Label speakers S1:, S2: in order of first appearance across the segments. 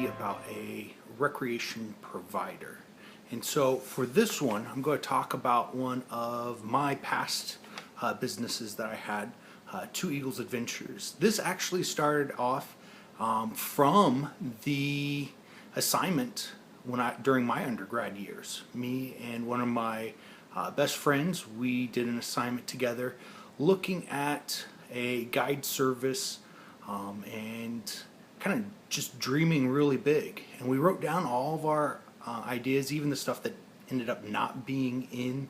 S1: about a recreation provider. And so for this one, I'm going to talk about one of my past businesses that I had, Two Eagles Adventures. This actually started off from the assignment during my undergrad years. Me and one of my best friends, we did an assignment together looking at a guide service and kind of just dreaming really big. And we wrote down all of our ideas, even the stuff that ended up not being in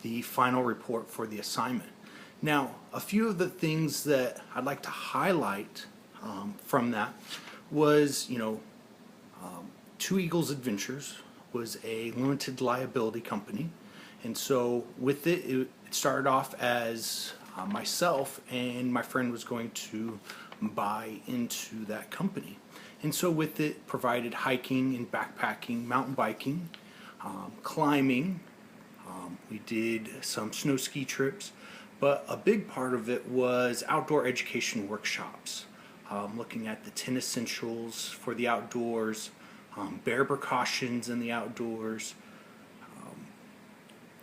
S1: the final report for the assignment. Now, a few of the things that I'd like to highlight from that was, Two Eagles Adventures was a limited liability company. And so with it started off as myself and my friend was going to buy into that company. And so with it provided hiking and backpacking, mountain biking, climbing. We did some snow ski trips, but a big part of it was outdoor education workshops, looking at the 10 essentials for the outdoors, bear precautions in the outdoors,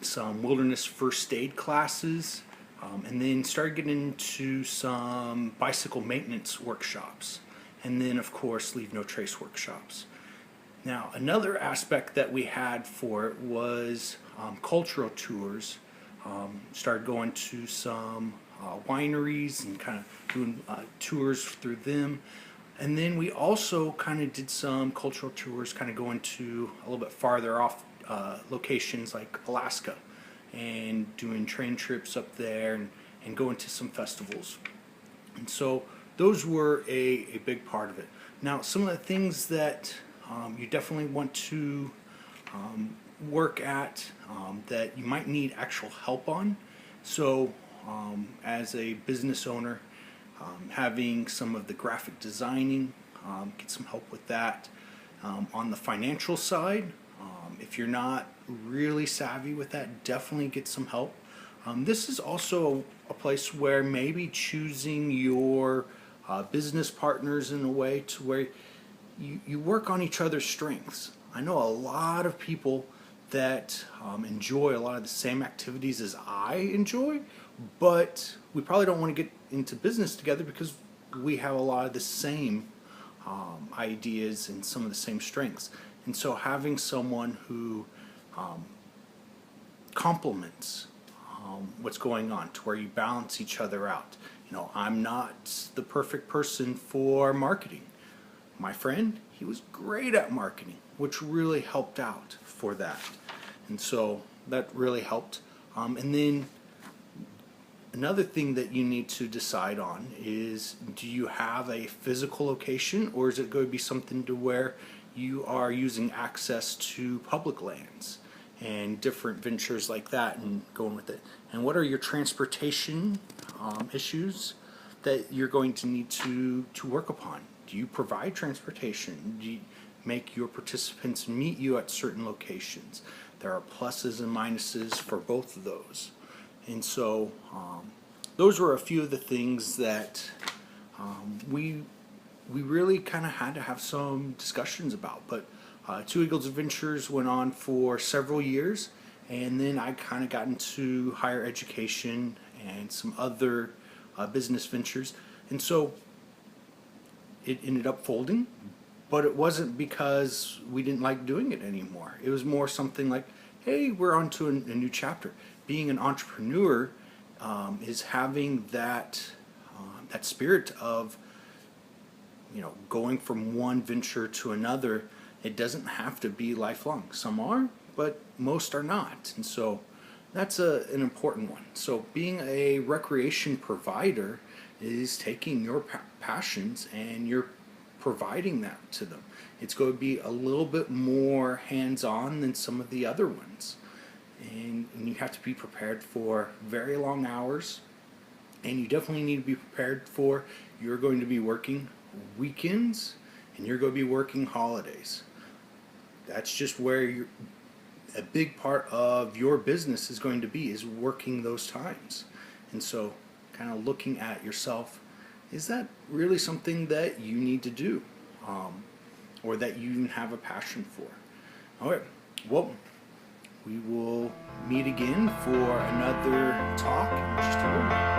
S1: some wilderness first aid classes, and then started getting into some bicycle maintenance workshops, and then of course leave no trace workshops. Now, another aspect that we had for it was cultural tours. Started going to some wineries and kind of doing tours through them. And then we also kind of did some cultural tours, kind of going to a little bit farther off locations like Alaska and doing train trips up there and going to some festivals. And so those were a big part of it. Now, some of the things that you definitely want to work at that you might need actual help on. So as a business owner, having some of the graphic designing, get some help with that. On the financial side, if you're not really savvy with that, definitely get some help. This is also a place where maybe choosing your business partners in a way to where you work on each other's strengths. I know a lot of people that enjoy a lot of the same activities as I enjoy, but we probably don't want to get into business together because we have a lot of the same ideas and some of the same strengths. And so having someone who complements what's going on to where you balance each other out. I'm not the perfect person for marketing. My friend, he was great at marketing, which really helped out for that. And so that really helped. And then another thing that you need to decide on is, do you have a physical location, or is it going to be something to where you are using access to public lands and different ventures like that and going with it? And what are your transportation issues that you're going to need to work upon? Do you provide transportation? Do you make your participants meet you at certain locations? There are pluses and minuses for both of those. And so those were a few of the things that we really kind of had to have some discussions about. But Two Eagles Adventures went on for several years, and then I kind of got into higher education and some other business ventures. And so it ended up folding, but it wasn't because we didn't like doing it anymore. It was more something like, hey, we're on to a new chapter. Being an entrepreneur is having that spirit of going from one venture to another. It doesn't have to be lifelong. Some are, but most are not. And so that's an important one. So being a recreation provider is taking your passions and you're providing that to them. It's going to be a little bit more hands-on than some of the other ones. And you have to be prepared for very long hours. And you definitely need to be prepared for, you're going to be working weekends and you're going to be working holidays. That's just where a big part of your business is going to be, is working those times. And so kind of looking at yourself, is that really something that you need to do? or that you even have a passion for. All right, well, we will meet again for another talk in just a little bit.